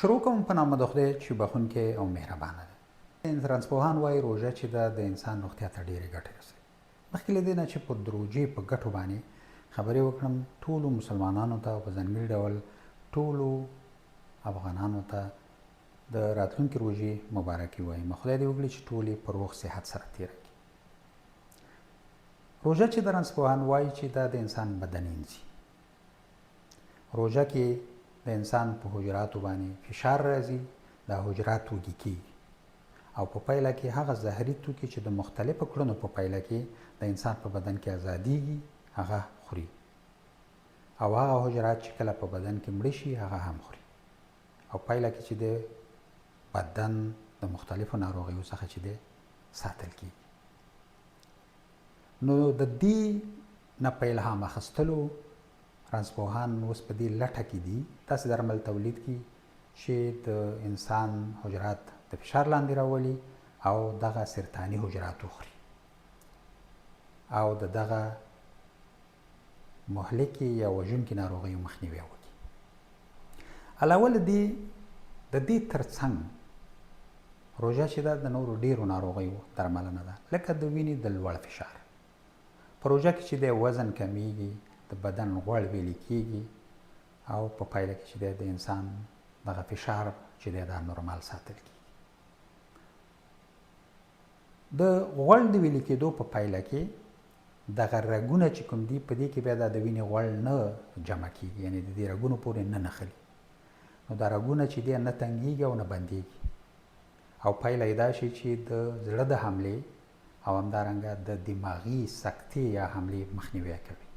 شروع کوم په نام د خدای چې بخونکی او مهربانه دی. رنځپوهان وایي روژه چې ده د انسان روغتیا ته ډېرې ګټې رسوي. مخکې له دې نه چې په روژې په ګټو باندې خبرې وکړم، ټولو مسلمانانو ته او په ځانګړي ډول ټولو افغانانو ته د راتلونکي روژې مبارکي وایم. خدای دې وکړي چې ټول یې په روغ صحت سره تېره کړي. روژه چې د رنځپوهان وایي چې دا د انسان بدن اینځي. روژه کې د انسان په حجراتو باندې فشار راځي، دا حجرات وږي کېږي او په پایله کې هغه زهري توکي چې د مختلفو کړنو په پایله کې د انسان په بدن کې ازادیږي هغه خوري، او هغه حجرات چې کله په بدن کې مړه شي هغه هم خوري، او پایله کې چې د بدن د مختلفو ناروغیو څخه چې دی ساتل کېږي. نو د دې نه په الهام اخیستلو رنځپوهان اوس په دې لټه کې دي داسې درمل تولید کړي چې د انسان حجرات د فشار لاندې راولي او دغه سرطاني حجرات وخوري او د دغه مهلکې یا وژونکې ناروغیو مخنیوی وکړي. علاوه له دې د دې ترڅنګ روژه چې ده د نورو ډېرو ناروغیو درملنه ده، لکه د وینې د لوړ فشار. په روژه کې چې دی وزن کمیږي، د بدن غوړ ویلې کېږي او په پایله کې چې دی د انسان دغه فشار چې دی دا نورمال ساتل کېږي. د غوړ د ویلې کېدو په پایله کې دغه رګونه چې کوم دي په دې کې بیا د وینې غوړ نه جمع کېږي، یعنې د دې رګونو پورې نه نښلي. نو دا رګونه چې دی نه تنګېږي او نه بندېږي او پایله یې دا شي چې د زړه د حملې او همدارنګه د دماغي سکتې یا حملې مخنیوی کوي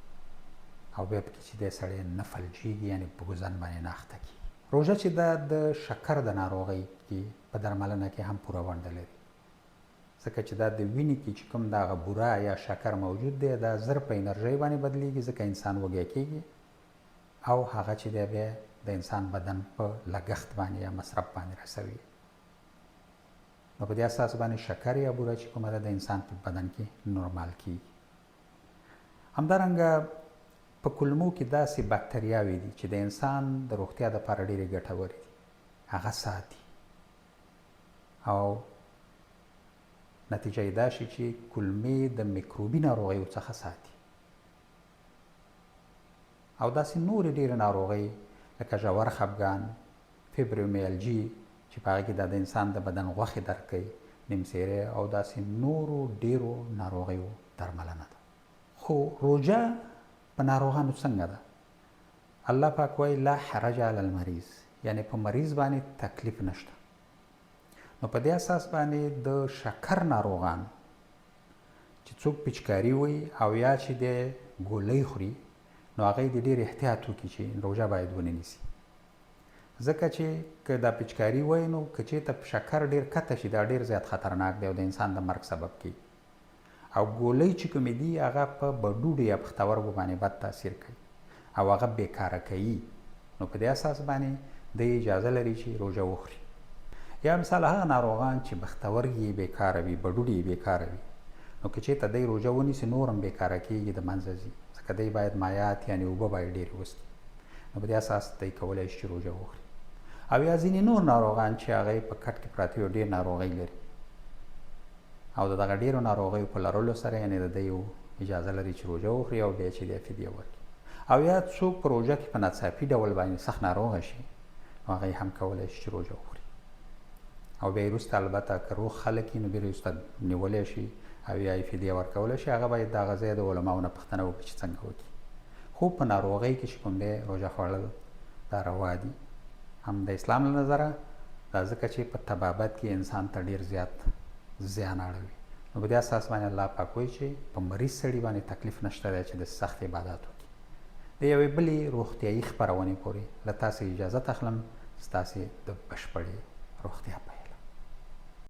او بیا پکې چې دی سړی نه فلجېږي، یعنې په ګوزن باندې نه اخته کېږي. روژه چې ده د شکر د ناروغۍ کې په درملنه کې هم پوره ونډه لري، ځکه چې دا د وینې کې چې کوم دغه بوره یا شکر موجود دی دا زر په انرژۍ باندې بدلیږي، ځکه انسان وږی کېږي او هغه چې دی بیا د انسان بدن په لګښت باندې یا مصرف باندې رسوي. نو په دې اساس باندې شکر یا بوره چې کومه ده د انسان په بدن کې نورمال کېږي. همدارنګه په کولمو کې داسې باکتریاوې دي چې د انسان د روغتیا دپاره ډېرې ګټورې دي، هغه ساتي او نتیجه یې دا شي چې کولمې د میکروبي ناروغیو څخه ساتي او داسې نورې ډېرې ناروغۍ لکه ژور خفګان، فیبرومیالجي چې په هغه کې دا د انسان د بدن غوښې درک کوي، نمسیری او داسې نورو ډېرو ناروغیو درملنه ده. خو روژه په ناروغانو څنګه ده؟ الله پاک وایي لا حرج علی المریض، یعنی په مریض باندې تکلیف نشته. نو په دې اساس باندې د شکر ناروغان چې څوک پیچکاري وي او یا چې د ګولۍ خوري نو هغه د ډېر احتیاط وکړي چې روژه باید ونه نیسي، ځکه چې که دا پیچکاري وای نو که چېرته شکر ډېر کته شي دا ډېر زیات خطرناک دی او د انسان د مرګ سبب کېږي. او ګولۍ چې کومې دي هغه په بډوډو یا پښتورګو باندې بد تاثیر کوي او هغه بېکاره کوي. نو په دې اساس باندې د اجازه لري چې روژه وخوري. یا مثال هغه ناروغان چې پښتورګي یې بېکاره وي، بډوډې یې بېکاره وي، نو که چېرته دی روژه ونیسي نور هم بېکاره کېږي، د منځه ځي، ځکه دی باید مایعات یعنې اوبه باید ډېرې وڅښي. نو په دې اساس دی کولی شي چې روژه وخوري. او یا ځینې نور ناروغان چې هغه په کټ کې پراته وي ډېر ناروغۍ لري او د دغه ډېرو ناروغیو په لرلو سره یعنې د دی اجازه لري چې روژه وخوري او بیا چې دی فدیه ورکړي. او یا څوک په روژه کې په ناڅاپي ډول باندې سخت ناروغه شي نو هغه هم کولی شي چې روژه وخوري او بیا یې وروسته البته که روغ خلک وي نو بیا یې وروسته نیولی شي او یا یې فدیه ورکولی شي. هغه باید د هغه ځای د علماو نه پوښتنه وکړي چې څنګه وکړي. خو په ناروغۍ کې چې کوم دی روژه خوړل دا روا دي هم د اسلام له نظره، دا ځکه چې په طبابت کې انسان ته ډېر زیات زیان اړوي. نو په دې اساس باندې الله پاک وایي چې په مریض سړي باندې تکلیف نشته دی چې د سخت عبادت وکړي. د یوې بلې روغتیایي خپرونې پورې له تاسې اجازت اخلم، ستاسې د بشپړې روغتیا په